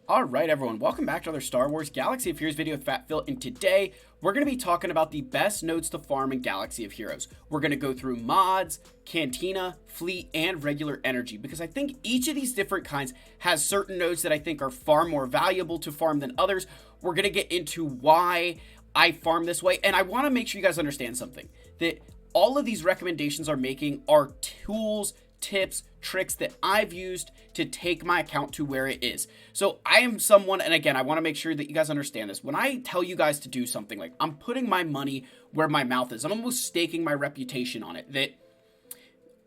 Alright everyone, welcome back to another Star Wars Galaxy of Heroes video with Fat Phil, and today we're going to be talking about the best nodes to farm in Galaxy of Heroes. We're going to go through mods, Cantina, Fleet, and regular energy, because I think each of these different kinds has certain nodes that I think are far more valuable to farm than others. We're going to get into why I farm this way, and I want to make sure you guys understand something, that all of these recommendations I'm making are tools, tips, tricks that I've used to take my account to where it is. So I am someone, and again, I want to make sure that you guys understand this. When I tell you guys to do something, like I'm putting my money where my mouth is. I'm almost staking my reputation on it. That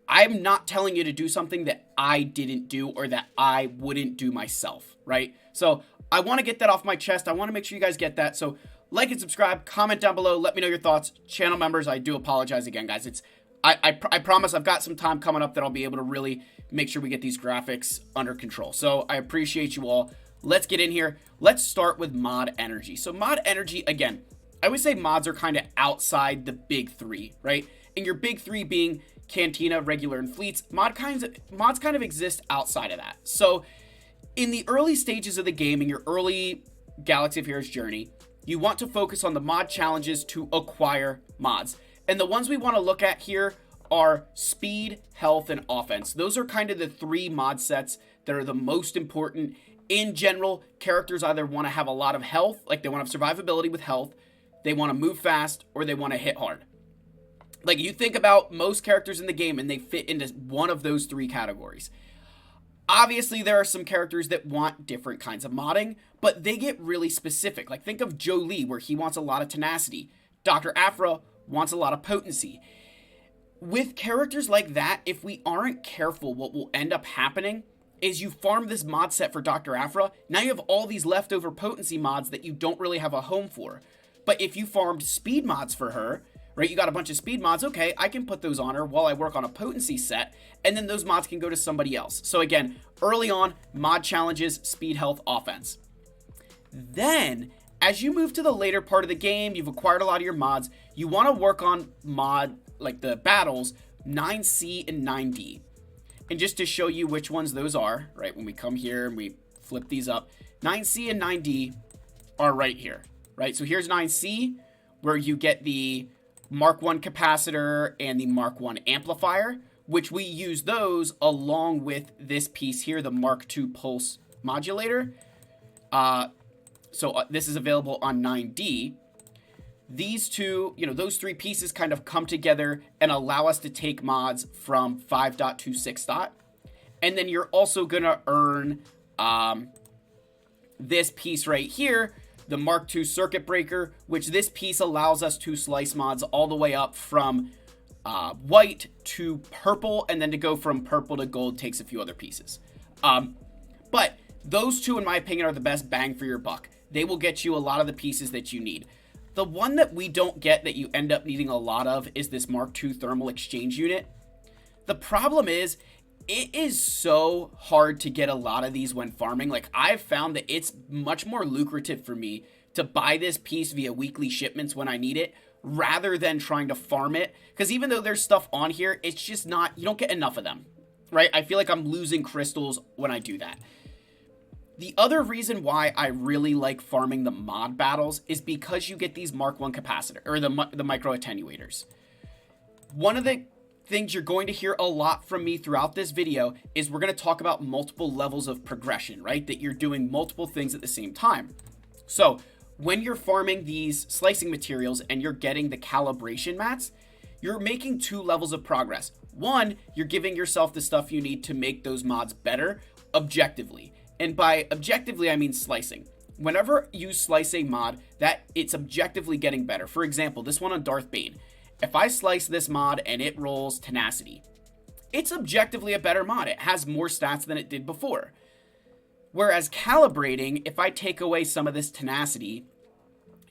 I'm not telling you to do something that I didn't do or that I wouldn't do myself, right? So I want to get that off my chest. I want to make sure you guys get that. So like and subscribe, comment down below, let me know your thoughts. Channel members, I do apologize again, guys. I promise I've got some time coming up that I'll be able to really make sure we get these graphics under control. So I appreciate you all. Let's get in here. Let's start with mod energy. So mod energy, again, I would say mods are kind of outside the big three, right? And your big three being Cantina, regular, and fleets. Mods kind of exist outside of that. So in the early stages of the game, in your early Galaxy of Heroes journey, you want to focus on the mod challenges to acquire mods. And the ones we want to look at here are speed, health, and offense. Those are kind of the three mod sets that are the most important. In general, characters either want to have a lot of health, like they want to have survivability with health, they want to move fast, or they want to hit hard. Like you think about most characters in the game and they fit into one of those three categories. Obviously, there are some characters that want different kinds of modding, but they get really specific. Like think of Jolie, where he wants a lot of tenacity. Dr. Aphra wants a lot of potency. With characters like that, if we aren't careful, what will end up happening is you farm this mod set for Dr. Aphra. Now you have all these leftover potency mods that you don't really have a home for. But if you farmed speed mods for her, right, you got a bunch of speed mods, okay, I can put those on her while I work on a potency set, and then those mods can go to somebody else. So again, early on, mod challenges, speed, health, offense. Then, as you move to the later part of the game, you've acquired a lot of your mods, you want to work on mod, like the battles, 9C and 9D. And just to show you which ones those are, right, when we come here and we flip these up, 9C and 9D are right here, right? So here's 9C, where you get the Mark 1 capacitor and the Mark 1 amplifier, which we use those along with this piece here, the Mark 2 pulse modulator. So this is available on 9D. These two, those three pieces kind of come together and allow us to take mods from 5.26. And then you're also going to earn this piece right here, the Mark II circuit breaker, which this piece allows us to slice mods all the way up from white to purple, and then to go from purple to gold takes a few other pieces. But those two, in my opinion, are the best bang for your buck. They will get you a lot of the pieces that you need. The one that we don't get that you end up needing a lot of is this Mark II thermal exchange unit. The problem is, it is so hard to get a lot of these when farming. Like, I've found that it's much more lucrative for me to buy this piece via weekly shipments when I need it, rather than trying to farm it. Because even though there's stuff on here, it's just not, you don't get enough of them, right? I feel like I'm losing crystals when I do that. The other reason why I really like farming the mod battles is because you get these Mark 1 capacitor, or the micro attenuators. One of the things you're going to hear a lot from me throughout this video is we're going to talk about multiple levels of progression, right? That you're doing multiple things at the same time. So when you're farming these slicing materials and you're getting the calibration mats, you're making two levels of progress. One, you're giving yourself the stuff you need to make those mods better objectively. And by objectively, I mean slicing. Whenever you slice a mod, that it's objectively getting better. For example, this one on Darth Bane. If I slice this mod and it rolls tenacity, it's objectively a better mod. It has more stats than it did before. Whereas calibrating, if I take away some of this tenacity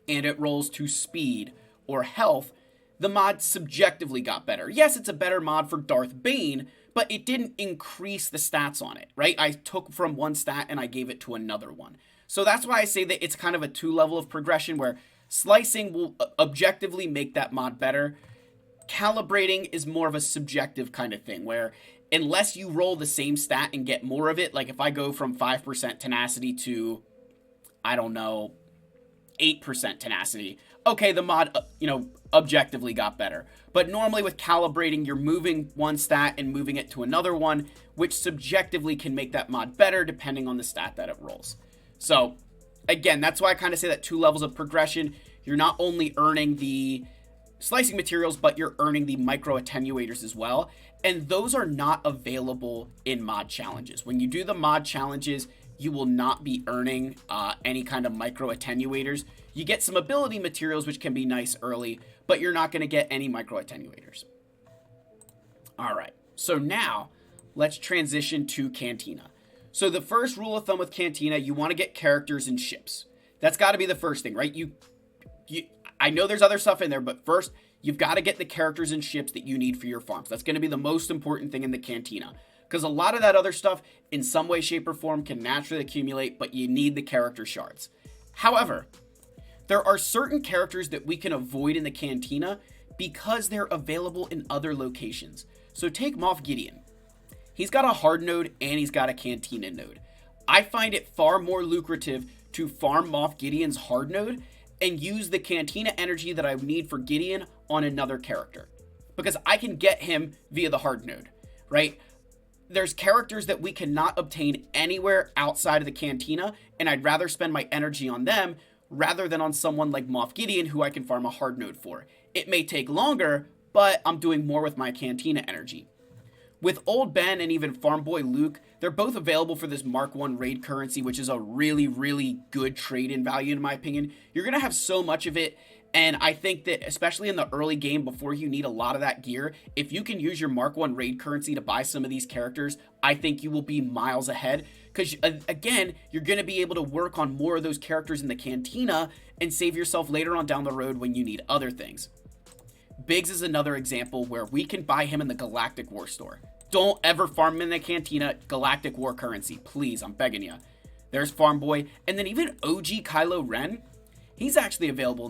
and it rolls to speed or health, the mod subjectively got better. Yes, it's a better mod for Darth Bane, but it didn't increase the stats on it, right? I took from one stat and I gave it to another one. So that's why I say that it's kind of a two level of progression, where slicing will objectively make that mod better. Calibrating is more of a subjective kind of thing, where unless you roll the same stat and get more of it. Like if I go from 5% tenacity to, I don't know, 8% tenacity, okay, the mod, objectively got better. But normally with calibrating, you're moving one stat and moving it to another one, which subjectively can make that mod better depending on the stat that it rolls. So again, that's why I kind of say that 2 levels of progression, you're not only earning the slicing materials, but you're earning the micro attenuators as well. And those are not available in mod challenges. When you do the mod challenges, you will not be earning any kind of micro attenuators. You get some ability materials, which can be nice early, but you're not going to get any micro attenuators. All right, so now let's transition to Cantina. So the first rule of thumb with Cantina, you want to get characters and ships. That's got to be the first thing, right? I know there's other stuff in there, but first, you've got to get the characters and ships that you need for your farms. That's going to be the most important thing in the Cantina. Because a lot of that other stuff, in some way, shape, or form, can naturally accumulate, but you need the character shards. However, there are certain characters that we can avoid in the Cantina because they're available in other locations. So take Moff Gideon. He's got a hard node and he's got a Cantina node. I find it far more lucrative to farm Moff Gideon's hard node and use the Cantina energy that I need for Gideon on another character, because I can get him via the hard node, right? There's characters that we cannot obtain anywhere outside of the Cantina, and I'd rather spend my energy on them rather than on someone like Moff Gideon, who I can farm a hard node for. It may take longer, but I'm doing more with my Cantina energy. With Old Ben and even Farm Boy Luke, they're both available for this Mark 1 raid currency, which is a really, really good trade-in value in my opinion. You're going to have so much of it, and I think that especially in the early game before you need a lot of that gear, if you can use your Mark 1 raid currency to buy some of these characters, I think you will be miles ahead. Because again, you're going to be able to work on more of those characters in the Cantina and save yourself later on down the road when you need other things. Biggs is another example where we can buy him in the Galactic War Store. Don't ever farm him in the Cantina. Galactic War currency, please, I'm begging you. There's Farm Boy, and then even OG Kylo Ren, he's actually available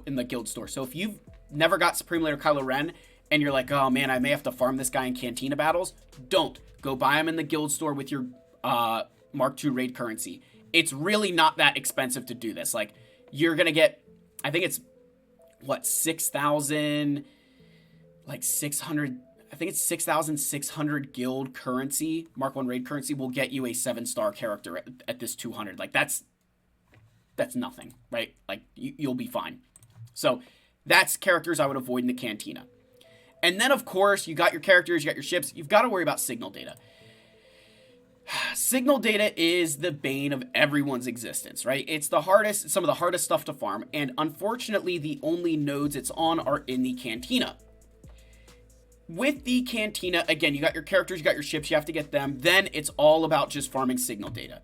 in the Guild Store. So if you've never got Supreme Leader Kylo Ren and you're like, oh man, I may have to farm this guy in Cantina battles, don't. Go buy him in the Guild Store with your Mark II raid currency. It's really not that expensive to do this. Like, you're gonna get, I think it's what, 6,000, like 600, I think it's 6,600 guild currency. Mark 1 raid currency will get you a 7-star character at this 200. Like, that's nothing, right? Like, you'll be fine. So that's characters I would avoid in the Cantina. And then, of course, you got your characters, you got your ships. You've got to worry about signal data. Signal data is the bane of everyone's existence, right? It's the hardest, some of the hardest stuff to farm, and unfortunately, the only nodes it's on are in the Cantina. With the Cantina, again, you got your characters, you got your ships, you have to get them. Then it's all about just farming signal data.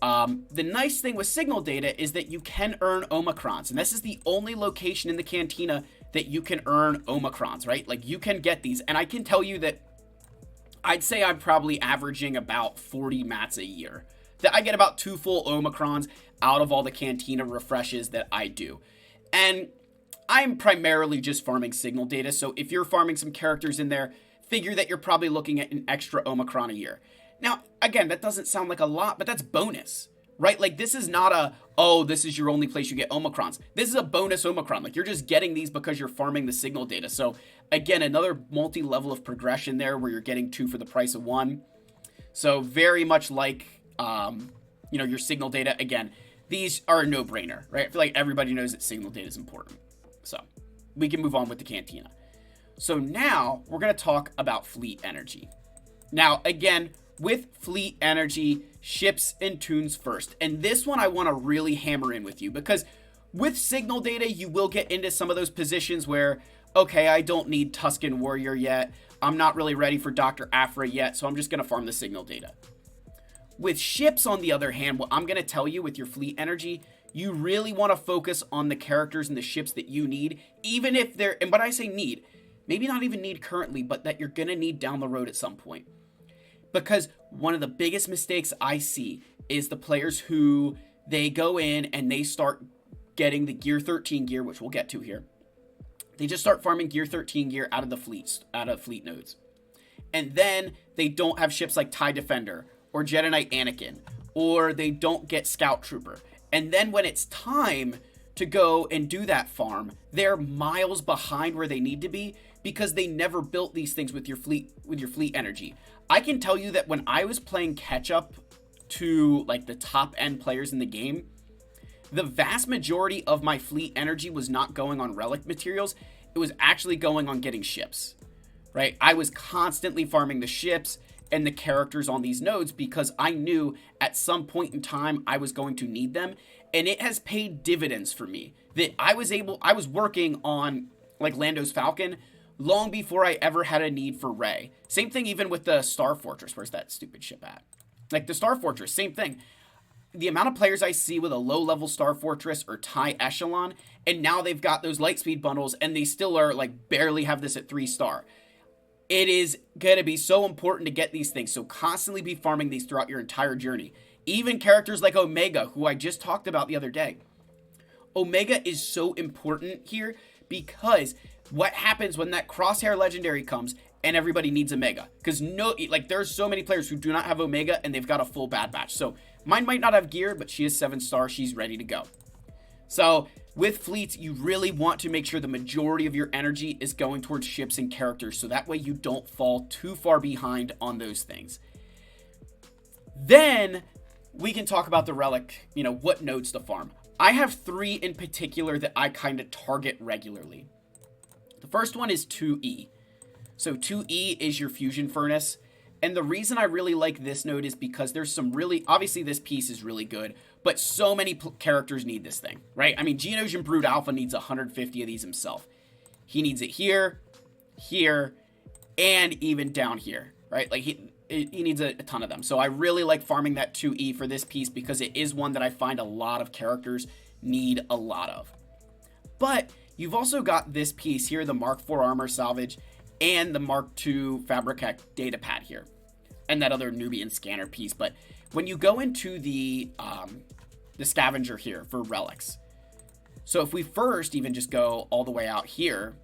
The nice thing with signal data is that you can earn Omicrons, and this is the only location in the Cantina that you can earn Omicrons, right? Like, you can get these, and I can tell you that I'd say I'm probably averaging about 40 mats a year. That I get about 2 full Omicrons out of all the Cantina refreshes that I do. And I'm primarily just farming signal data, so if you're farming some characters in there, figure that you're probably looking at an extra Omicron a year. Now, again, that doesn't sound like a lot, but that's bonus, right? Like, this is not a, oh, this is your only place you get Omicrons. This is a bonus Omicron. Like, you're just getting these because you're farming the signal data. So, again, another multi-level of progression there where you're getting 2 for the price of 1. So, very much like, your signal data. Again, these are a no-brainer, right? I feel like everybody knows that signal data is important. So, we can move on with the Cantina. So, now we're going to talk about fleet energy. Now, again, with fleet energy, ships and tunes first. And this one I want to really hammer in with you, because with signal data, you will get into some of those positions where, okay, I don't need Tusken Warrior yet. I'm not really ready for Dr. Aphra yet, so I'm just going to farm the signal data. With ships, on the other hand, what I'm going to tell you with your fleet energy, you really want to focus on the characters and the ships that you need, even if they're, and when I say need, maybe not even need currently, but that you're going to need down the road at some point. Because one of the biggest mistakes I see is the players who, they go in and they start getting the Gear 13 gear, which we'll get to here. They just start farming Gear 13 gear out of the fleet nodes. and then they don't have ships like TIE Defender or Jedi Knight Anakin, or they don't get Scout Trooper. And then when it's time to go and do that farm, they're miles behind where they need to be because they never built these things with your fleet energy. I can tell you that when I was playing catch up to like the top end players in the game, the vast majority of my fleet energy was not going on relic materials. It was actually going on getting ships, right? I was constantly farming the ships and the characters on these nodes because I knew at some point in time I was going to need them. And it has paid dividends for me that I was working on like Lando's Falcon long before I ever had a need for Rey. Same thing even with the Star Fortress. Where's that stupid ship at? Like the Star Fortress, same thing. The amount of players I see with a low-level Star Fortress or TIE Echelon, and now they've got those Lightspeed bundles, and they still are, like, barely have this at 3-star. It is going to be so important to get these things, so constantly be farming these throughout your entire journey. Even characters like Omega, who I just talked about the other day. Omega is so important here because what happens when that Crosshair Legendary comes and everybody needs Omega? Because there's so many players who do not have Omega, and they've got a full Bad Batch. So mine might not have gear, but she is 7-star. She's ready to go. So with fleets, you really want to make sure the majority of your energy is going towards ships and characters, so that way you don't fall too far behind on those things. Then we can talk about the relic, what nodes to farm. I have 3 in particular that I kind of target regularly. The first one is 2E. So 2E is your fusion furnace. And the reason I really like this node is because there's some obviously this piece is really good, but so many characters need this thing, right? I mean, Geonosian Brood Alpha needs 150 of these himself. He needs it here, here, and even down here, right? Like he needs a ton of them. So I really like farming that 2E for this piece because it is one that I find a lot of characters need a lot of. But you've also got this piece here, the Mark IV Armor Salvage, and the Mark II Fabricac data pad here, and that other Nubian scanner piece. But when you go into the scavenger here for relics, so if we first even just go all the way out here,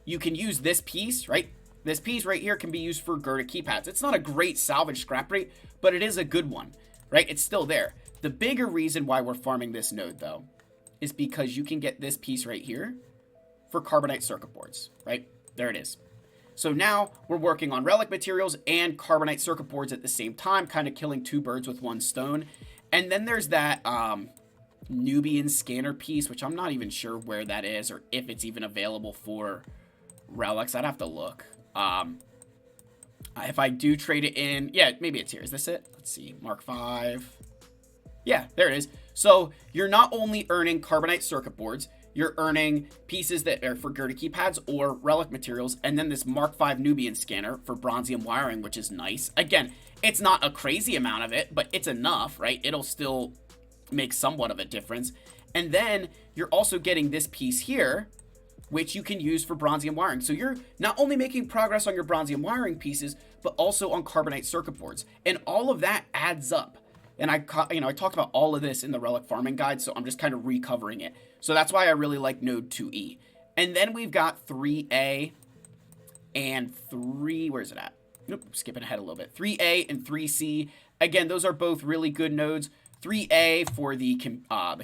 you can use this piece, right? This piece right here can be used for Gerda keypads. It's not a great salvage scrap rate, but it is a good one, right? It's still there. The bigger reason why we're farming this node, though, is because you can get this piece right here for carbonite circuit boards, right? There it is. So now we're working on relic materials and carbonite circuit boards at the same time, kind of killing 2 birds with 1 stone. And then there's that Nubian scanner piece, which I'm not even sure where that is or if it's even available for relics. I'd have to look. If I do trade it in, yeah, maybe it's here. Is this it? Let's see, Mark V. Yeah, there it is. So you're not only earning carbonite circuit boards, you're earning pieces that are for Gerda keypads or relic materials, and then this Mark V Nubian scanner for bronzium wiring, which is nice. Again, it's not a crazy amount of it, but it's enough, right? It'll still make somewhat of a difference. And then you're also getting this piece here, which you can use for bronzium wiring. So you're not only making progress on your bronzium wiring pieces, but also on carbonite circuit boards. And all of that adds up. And I talked about all of this in the relic farming guide, so I'm just kind of recovering it. So that's why I really like node 2E. And then we've got 3A and 3, where's it at? Nope, skipping ahead a little bit. 3A and 3C. Again, those are both really good nodes. 3A for the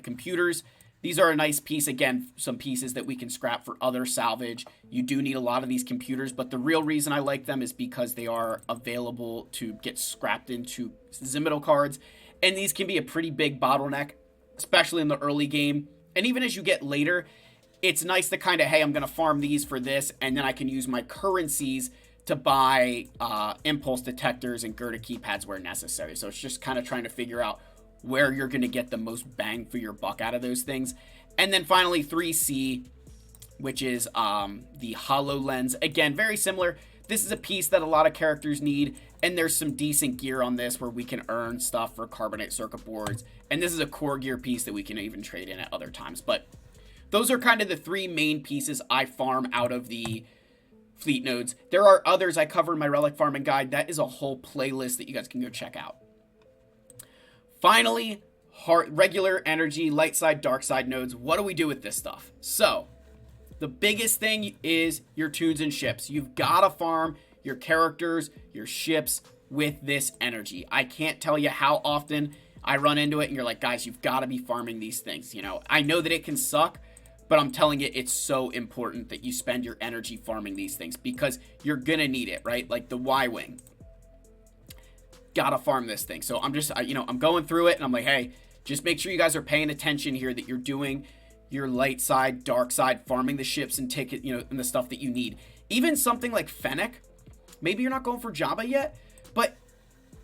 computers. These are a nice piece. Again, some pieces that we can scrap for other salvage. You do need a lot of these computers, but the real reason I like them is because they are available to get scrapped into Zimital cards. And these can be a pretty big bottleneck, especially in the early game. And even as you get later, it's nice to kind of, hey, I'm going to farm these for this, and then I can use my currencies to buy impulse detectors and Gerda keypads where necessary. So it's just kind of trying to figure out where you're going to get the most bang for your buck out of those things. And then finally 3C, which is the HoloLens. Again, very similar. This is a piece that a lot of characters need, and there's some decent gear on this where we can earn stuff for carbonite circuit boards. And this is a core gear piece that we can even trade in at other times. But those are kind of the 3 main pieces I farm out of the fleet nodes. There are others I cover in my relic farming guide. That is a whole playlist that you guys can go check out. Finally, regular energy, light side, dark side nodes. What do we do with this stuff? So the biggest thing is your tunes and ships. You've got to farm your characters, your ships with this energy. I can't tell you how often I run into it and you're like, guys, you've got to be farming these things. You know, I know that it can suck, but I'm telling you, it's so important that you spend your energy farming these things because you're going to need it, right? Like the Y-Wing. Gotta farm this thing. So I'm just, I'm going through it and I'm like, hey, just make sure you guys are paying attention here, that you're doing your light side, dark side, farming the ships and take it, and the stuff that you need. Even something like Fennec, maybe you're not going for Jabba yet, but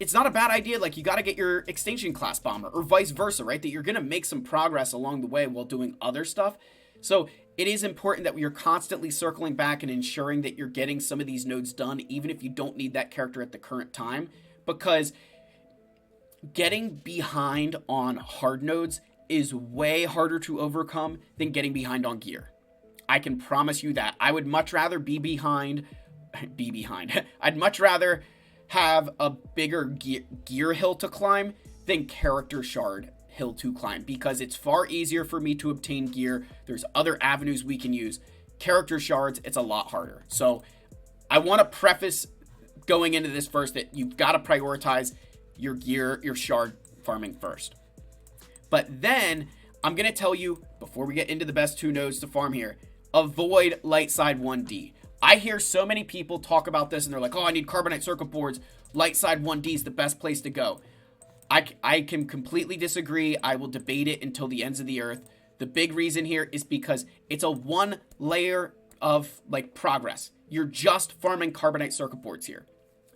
it's not a bad idea. Like, you got to get your extinction class bomber or vice versa, right? That you're going to make some progress along the way while doing other stuff. So it is important that you're constantly circling back and ensuring that you're getting some of these nodes done, even if you don't need that character at the current time, because getting behind on hard nodes is way harder to overcome than getting behind on gear. I can promise you that. I would much rather be behind. I'd much rather have a bigger gear hill to climb than character shard hill to climb, because it's far easier for me to obtain gear. There's other avenues we can use. Character shards, it's a lot harder. So I want to preface going into this first that you've got to prioritize your gear, your shard farming first. But then I'm going to tell you, before we get into the best 2 nodes to farm here, avoid light side 1D. I hear so many people talk about this and they're like, oh, I need carbonite circuit boards. Light side 1D is the best place to go. I can completely disagree. I will debate it until the ends of the earth. The big reason here is because it's a 1 layer of progress. You're just farming carbonite circuit boards here.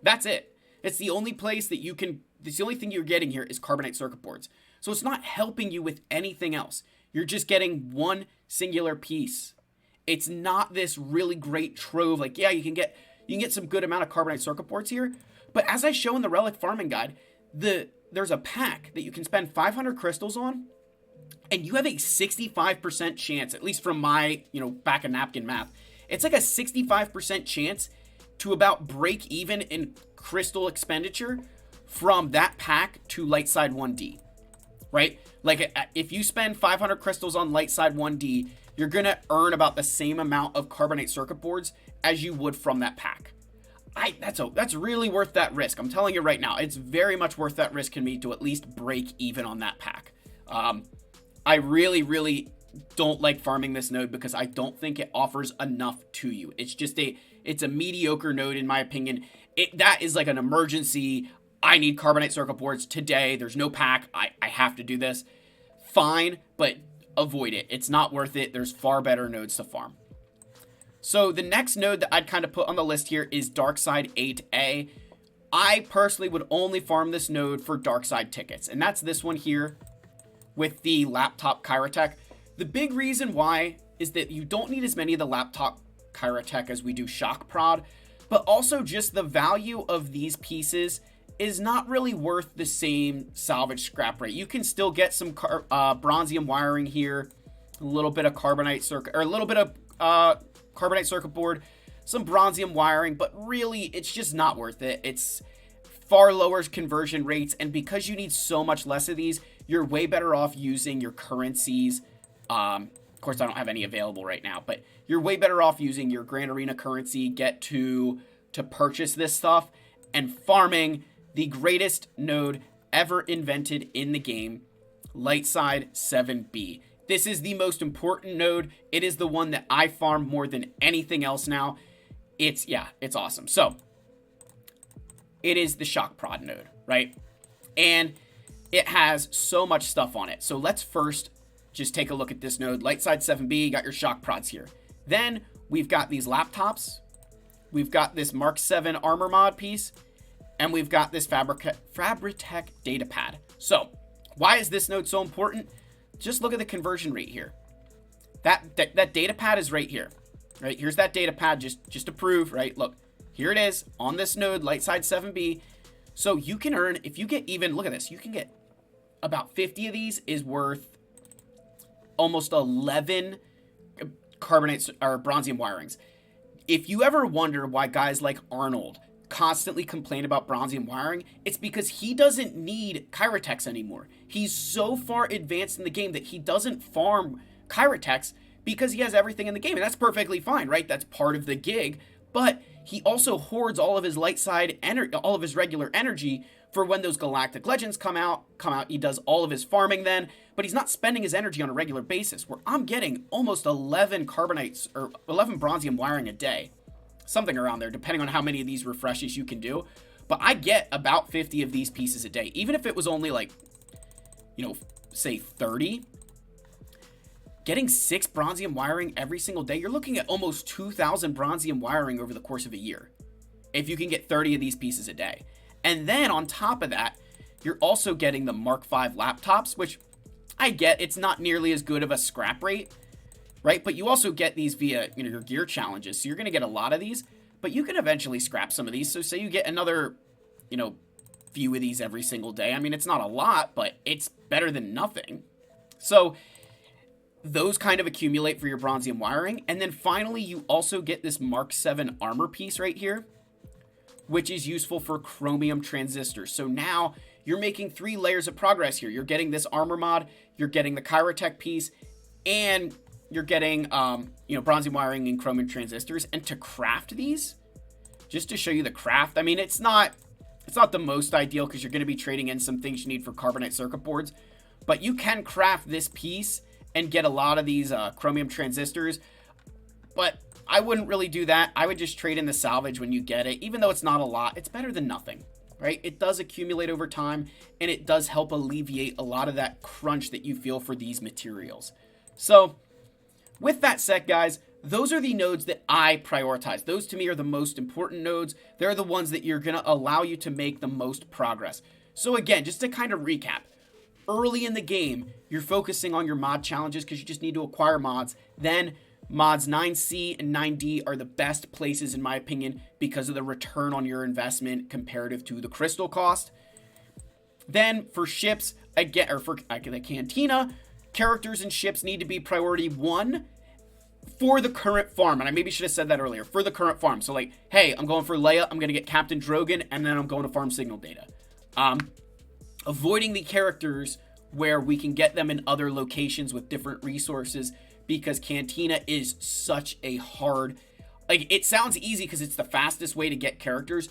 That's it. It's the only place that you can, it's the only thing you're getting here is carbonite circuit boards. So it's not helping you with anything else. You're just getting one singular piece. It's not this really great trove. Like, yeah, you can get some good amount of carbonite circuit boards here. But as I show in the relic farming guide, there's a pack that you can spend 500 crystals on, and you have a 65% chance, at least from my, back of napkin math, it's like a 65% chance to about break even in crystal expenditure from that pack to light side 1D, right? Like, if you spend 500 crystals on light side 1D, you're going to earn about the same amount of carbonite circuit boards as you would from that pack. That's really worth that risk. I'm telling you right now, it's very much worth that risk to me to at least break even on that pack. I really, really don't like farming this node because I don't think it offers enough to you. It's just it's a mediocre node in my opinion. That is like an emergency. I need carbonite circuit boards today. There's no pack. I have to do this. Fine, but avoid it. It's not worth it. There's far better nodes to farm. So the next node that I'd kind of put on the list here is Darkside 8A. I personally would only farm this node for Darkside tickets, and that's this one here with the laptop Kyrotech. The big reason why is that you don't need as many of the laptop Kyrotech as we do Shock Prod, but also just the value of these pieces is not really worth the same salvage scrap rate. You can still get some bronzium wiring here, a little bit of carbonite circuit, or a little bit of carbonite circuit board, some bronzium wiring, but really it's just not worth it. It's far lower conversion rates, and because you need so much less of these, you're way better off using your currencies. Of course, I don't have any available right now, but you're way better off using your Grand Arena currency, get to purchase this stuff, and farming the greatest node ever invented in the game, Lightside 7B. This is the most important node. It is the one that I farm more than anything else now. It's awesome. So it is the Shock Prod node, right? And it has so much stuff on it. So let's first just take a look at this node. Lightside 7B, you got your Shock Prods here. Then we've got these laptops. We've got this Mark 7 armor mod piece. And we've got this Fabritech data pad. So why is this node so important? Just look at the conversion rate here. That data pad is right here. Right, here's that data pad just to prove, right? Look, here it is on this node, Lightside 7B. So you can earn, if you get even, look at this, you can get about 50 of these is worth almost 11 carbonate or bronzium wirings. If you ever wonder why guys like Arnold constantly complain about bronzium wiring, it's because he doesn't need Kyrotechs anymore. He's so far advanced in the game that he doesn't farm Kyrotechs because he has everything in the game, and that's perfectly fine, right? That's part of the gig, but he also hoards all of his light side energy, all of his regular energy for when those galactic legends come out. He does all of his farming then, but he's not spending his energy on a regular basis, where I'm getting almost 11 carbonites or 11 bronzium wiring a day, something around there, depending on how many of these refreshes you can do. But I get about 50 of these pieces a day, even if it was only like, you know, say 30. Getting 6 bronzium wiring every single day, you're looking at almost 2,000 bronzium wiring over the course of a year, if you can get 30 of these pieces a day. And then on top of that, you're also getting the Mark V laptops, which I get, it's not nearly as good of a scrap rate, right? But you also get these via, you know, your gear challenges. So you're going to get a lot of these, but you can eventually scrap some of these. So say you get another, you know, few of these every single day. I mean, it's not a lot, but it's better than nothing. So those kind of accumulate for your bronzium wiring. And then finally, you also get this Mark VII armor piece right here, which is useful for chromium transistors. So now you're making 3 layers of progress here. You're getting this armor mod, you're getting the Chirotech piece, and you're getting, you know, bronzium wiring and chromium transistors. And to craft these, just to show you the craft, I mean, it's not the most ideal because you're going to be trading in some things you need for carbonite circuit boards, but you can craft this piece and get a lot of these chromium transistors. But I wouldn't really do that. I would just trade in the salvage when you get it. Even though it's not a lot, it's better than nothing, right? It does accumulate over time, and it does help alleviate a lot of that crunch that you feel for these materials. So with that said, guys, those are the nodes that I prioritize. Those to me are the most important nodes. They're the ones that you're going to allow you to make the most progress. So again, just to kind of recap, early in the game, you're focusing on your mod challenges because you just need to acquire mods. Then mods 9C and 9D are the best places, in my opinion, because of the return on your investment comparative to the crystal cost. Then for ships, again, or for the Cantina, characters and ships need to be priority 1 for the current farm. And I maybe should have said that earlier, for the current farm. So like, hey, I'm going for Leia, I'm going to get Captain Drogon, and then I'm going to farm signal data. Avoiding the characters where we can get them in other locations with different resources, because Cantina is such a hard, like, it sounds easy because it's the fastest way to get characters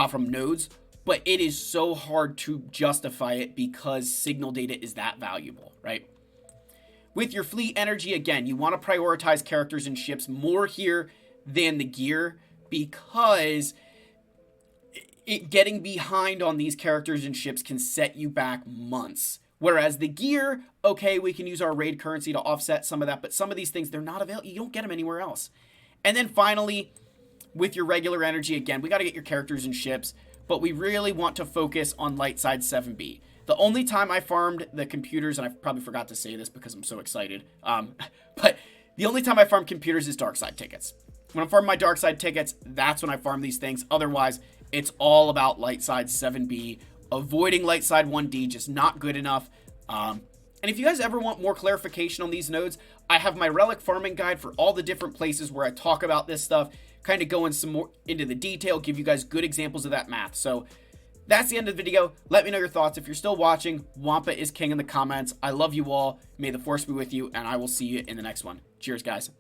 from nodes, but it is so hard to justify it because signal data is that valuable, right? With your fleet energy, again, you want to prioritize characters and ships more here than the gear, because getting behind on these characters and ships can set you back months. Whereas the gear, okay, we can use our raid currency to offset some of that, but some of these things, they're not available. You don't get them anywhere else. And then finally, with your regular energy, again, we got to get your characters and ships, but we really want to focus on light side 7B. The only time I farmed the computers, and I probably forgot to say this because I'm so excited, but the only time I farm computers is dark side tickets. When I'm farming my dark side tickets, that's when I farm these things. Otherwise, it's all about light side 7B. Avoiding light side 1D, just not good enough. And if you guys ever want more clarification on these nodes, I have my relic farming guide for all the different places where I talk about this stuff, kind of go in some more into the detail, give you guys good examples of that math. So that's the end of the video. Let me know your thoughts. If you're still watching, Wampa is king in the comments. I love you all. May the force be with you, and I will see you in the next one. Cheers, guys.